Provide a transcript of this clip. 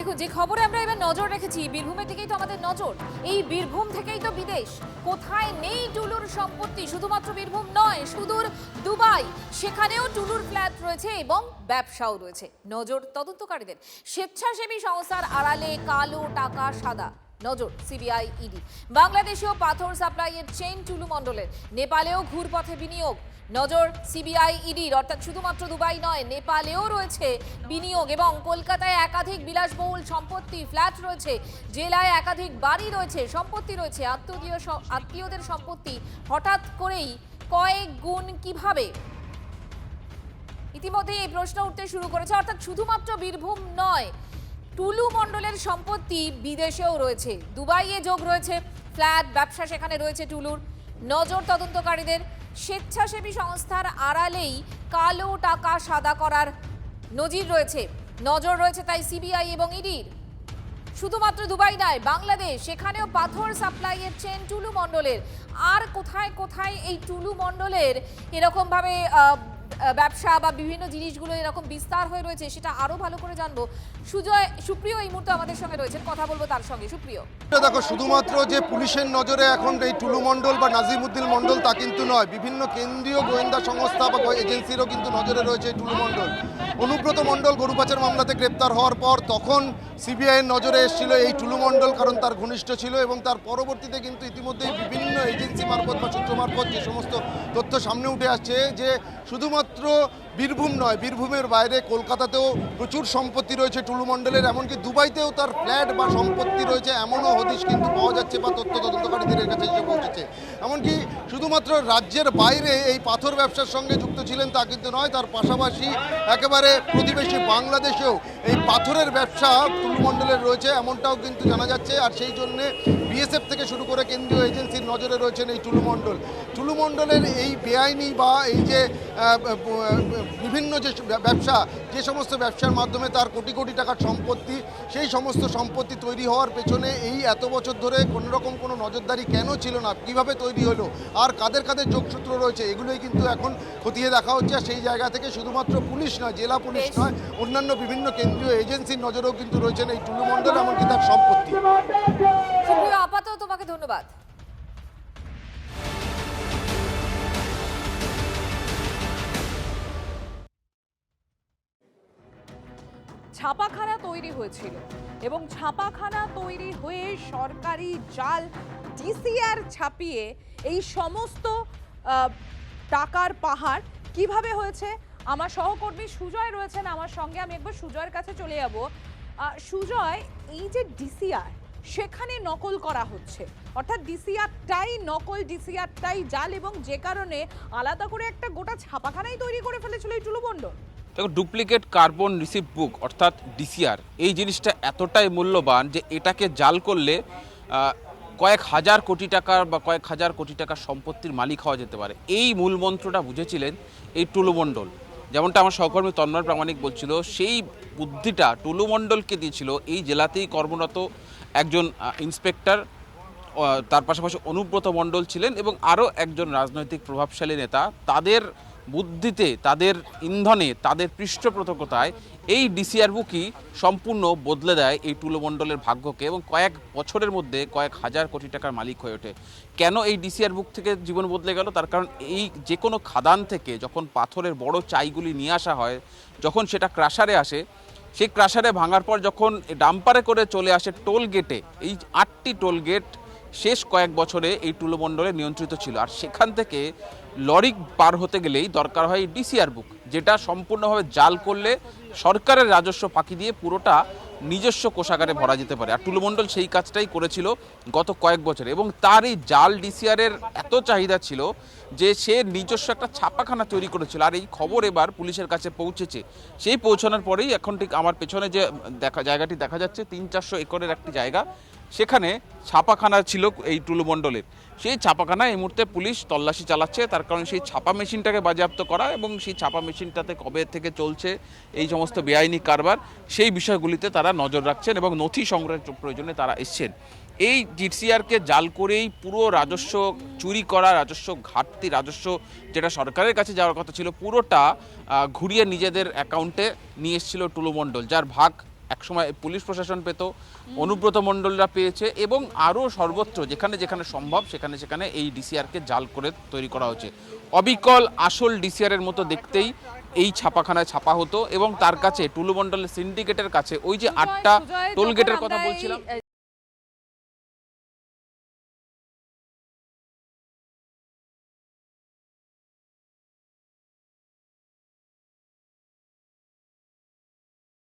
দেখুন, যে খবরে আমরা এবার নজর রেখেছি, বীরভূমের দিকেই তো আমাদের নজর। এই বীরভূম থেকেই তো বিদেশ। কোথায় নেই টুলুর সম্পত্তি? শুধুমাত্র বীরভূম নয়, সুদূর দুবাই, সেখানেও টুলুর ফ্ল্যাট রয়েছে এবং ব্যবসাও রয়েছে। নজর তদন্তকারীদের। স্বেচ্ছাসেবী সংস্থার আড়ালে কালো টাকা সাদা। নজর সিবিআই, ইডি। বাংলাদেশেও পাথর সাপ্লাইয়ের চেইন টুলু মণ্ডলের। নেপালেও ঘুরপথে বিনিয়োগ। নজর সিবিআই, ইডির। অর্থাৎ শুধুমাত্র দুবাই নয়, নেপালেও রয়েছে বিনিয়োগ এবং কলকাতায় একাধিক বিলাসবহুল সম্পত্তি, ফ্ল্যাট রয়েছে, জেলায় একাধিক বাড়ি রয়েছে, সম্পত্তি রয়েছে। আত্মীয়দের সম্পত্তি হঠাৎ করেই কয়েক গুণ কিভাবে? ইতিমধ্যে এই প্রশ্ন উঠতে শুরু করেছে। অর্থাৎ শুধুমাত্র বীরভূম নয়, টুলু মণ্ডলের সম্পত্তি বিদেশেও রয়েছে। দুবাইয়ে যোগ রয়েছে, ফ্ল্যাট, ব্যবসা সেখানে রয়েছে টুলুর। নজর তদন্তকারীদের। স্বেচ্ছাসেবী সংস্থার আড়ালেই কালো টাকা সাদা করার নজির রয়েছে। নজর রয়েছে তাই সিবিআই এবং ইডির। শুধুমাত্র দুবাই নয়, বাংলাদেশ, সেখানেও পাথর সাপ্লাইয়ের চেন টুলু মণ্ডলের। আর কোথায় কোথায় এই টুলু মণ্ডলের এরকমভাবে ব্যবসা বা বিভিন্ন জিনিসগুলো এরকম বিস্তার হয়ে রয়েছে, সেটা আরো ভালো করে জানবো। সুপ্রিয় এই মুহূর্তে আমাদের সঙ্গে রয়েছেন, কথা বলবো তার সঙ্গে। সুপ্রিয়, দেখো, শুধুমাত্র যে পুলিশের নজরে এখন এই টুলু মণ্ডল বা নাজিমউদ্দিন মণ্ডল তা কিন্তু নয়, বিভিন্ন কেন্দ্রীয় গোয়েন্দা সংস্থা বা এজেন্সিরও কিন্তু নজরে রয়েছে এই টুলু মণ্ডল। অনুব্রত মণ্ডল গরু পাচার মামলাতে গ্রেপ্তার হওয়ার পর তখন সিবিআইয়ের নজরে এসেছিল এই টুলু মণ্ডল, কারণ তার ঘনিষ্ঠ ছিল এবং তার পরবর্তীতে কিন্তু ইতিমধ্যেই বিভিন্ন এজেন্সি মারফত বা সূত্র মারফত যে সমস্ত তথ্য সামনে উঠে আসছে যে শুধুমাত্র বীরভূম নয়, বীরভূমের বাইরে কলকাতাতেও প্রচুর সম্পত্তি রয়েছে টুলু মণ্ডলের, এমনকি দুবাইতেও তার ফ্ল্যাট বা সম্পত্তি রয়েছে, এমনও হদিশ কিন্তু পাওয়া যাচ্ছে বা তথ্য তদন্তকারীদের কাছে এসে পৌঁছেছে। এমনকি শুধুমাত্র রাজ্যের বাইরে এই পাথর ব্যবসার সঙ্গে যুক্ত ছিলেন তা কিন্তু নয়, তার পাশাপাশি একেবারে প্রতিবেশী বাংলাদেশেও এই পাথরের ব্যবসা টুলু মণ্ডলের রয়েছে, এমনটাও কিন্তু জানা যাচ্ছে। আর সেই জন্যে বিএসএফ থেকে শুরু করে কেন্দ্রীয় এজেন্সির নজরে রয়েছেন এই টুলু মণ্ডল। টুলু মণ্ডলের এই বেআইনি বা এই যে বিভিন্ন যে ব্যবসা, যে সমস্ত ব্যবসার মাধ্যমে তার কোটি কোটি টাকার সম্পত্তি, সেই সমস্ত সম্পত্তি তৈরি হওয়ার পেছনে এই এত বছর ধরে কোনোরকম কোনো নজরদারি কেন ছিল না, কিভাবে তৈরি হলো, আর কাদের কাদের যোগসূত্র রয়েছে, এগুলোই কিন্তু এখন খতিয়ে দেখা হচ্ছে। আর সেই জায়গা থেকে শুধুমাত্র পুলিশ নয়, জেলা পুলিশ নয়, অন্যান্য বিভিন্ন কেন্দ্রীয় এজেন্সির নজরেও কিন্তু রয়েছেন এই টুলু মণ্ডল, এমনকি তার সম্পত্তি। আপাতত তোমাকে ধন্যবাদ। ছাপাখানা তৈরি হয়েছিল এবং ছাপাখানা তৈরি হয়ে সরকারি জাল ডিসিআর ছাপিয়ে এই সমস্ত টাকার পাহাড় কিভাবে হয়েছে। আমার সহকর্মী সুজয় রয়েছেন আমার সঙ্গে, আমি একবার সুজয়ের কাছে চলে যাব। সুজয়, এই যে ডিসিআর সেখানে নকল করা হচ্ছে, অর্থাৎ ডিসিআরটাই নকল, ডিসিআরটাই জাল, এবং যে কারণে আলাদা করে একটা গোটা ছাপাখানাই তৈরি করে ফেলেছিল এই টুলু মণ্ডল। দেখো, ডুপ্লিকেট কার্বন রিসিপ্ট বুক অর্থাৎ ডিসিআর, এই জিনিসটা এতটাই মূল্যবান যে এটাকে জাল করলে কয়েক হাজার কোটি টাকার বা কয়েক হাজার কোটি টাকার সম্পত্তির মালিক হওয়া যেতে পারে। এই মূল মন্ত্রটা বুঝেছিলেন এই টুলু মণ্ডল। যেমনটা আমার সহকর্মী তন্ময় প্রামাণিক বলছিল, সেই বুদ্ধিটা টুলু মণ্ডলকে দিয়েছিল এই জেলাতেই কর্মরত একজন ইন্সপেক্টর, তার পাশাপাশি অনুব্রত মণ্ডল ছিলেন এবং আরও একজন রাজনৈতিক প্রভাবশালী নেতা। তাদের বুদ্ধিতে, তাদের ইন্ধনে, তাদের পৃষ্ঠপোষকতায় এই ডিসিআর বুকই সম্পূর্ণ বদলে দেয় এই টুলু মণ্ডলের ভাগ্যকে এবং কয়েক বছরের মধ্যে কয়েক হাজার কোটি টাকার মালিক হয়ে ওঠে। কেন এই ডিসিআর বুক থেকে জীবন বদলে গেল? তার কারণ এই যে কোনো খাদান থেকে যখন পাথরের বড় চাইগুলি নিয়ে আসা হয়, যখন সেটা ক্রাশারে আসে, সেই ক্রাশারে ভাঙার পর যখন ডাম্পারে করে চলে আসে টোল গেটে, এই 8টি টোল গেট শেষ কয়েক বছরে এই টুলু মণ্ডলে নিয়ন্ত্রিত ছিল। আর সেখান থেকে লরি পার হতে গেলেই দরকার হয় ডিসিআর বুক, যেটা সম্পূর্ণভাবে জাল করলে সরকারের রাজস্ব ফাঁকি দিয়ে পুরোটা নিজস্ব কোষাগারে ভরা যেতে পারে। আর টুলু মণ্ডল সেই কাজটাই করেছিল গত কয়েক বছরে এবং তার এই জাল ডিসিআরের এত চাহিদা ছিল যে সে নিজস্ব একটা ছাপাখানা তৈরি করেছিল। আর এই খবর এবার পুলিশের কাছে পৌঁছেছে। সেই পৌঁছানোর পরেই এখন ঠিক আমার পেছনে যে জায়গাটি দেখা যাচ্ছে, 300-400 একরের একটি জায়গা, সেখানে ছাপাখানা ছিল এই টুলু মণ্ডলের। সেই ছাপাখানা এই মুহূর্তে পুলিশ তল্লাশি চালাচ্ছে, তার কারণ সেই ছাপা মেশিনটাকে বাজেয়াপ্ত করা এবং সেই ছাপা মেশিনটাতে কবে থেকে চলছে এই সমস্ত বেআইনি কারবার, সেই বিষয়গুলিতে তারা নজর রাখছেন এবং নথি সংগ্রহের প্রয়োজনে তারা এসছেন। এই ডিসিআরকে জাল করেই পুরো রাজস্ব চুরি করা, রাজস্ব ঘাটতি, রাজস্ব যেটা সরকারের কাছে যাওয়ার কথা ছিল পুরোটা ঘুরিয়ে নিজেদের অ্যাকাউন্টে নিয়ে এসেছিল টুলু মণ্ডল, যার ভাগ একসময় পুলিশ প্রশাসন পেত, অনুব্রত মণ্ডলরা পেয়েছে, এবং আরও সর্বত্র যেখানে যেখানে সম্ভব সেখানে সেখানে এই ডিসিআরকে জাল করে তৈরি করা হচ্ছে। অবিকল আসল ডিসিআরের মতো দেখতেই এই ছাপাখানায় ছাপা হতো, এবং তার কাছে টুলু মণ্ডলের সিন্ডিকেটের কাছে ওই যে 8টা সুজয়, টোল গেটের যখন কথা আমরা বলছিলাম। এই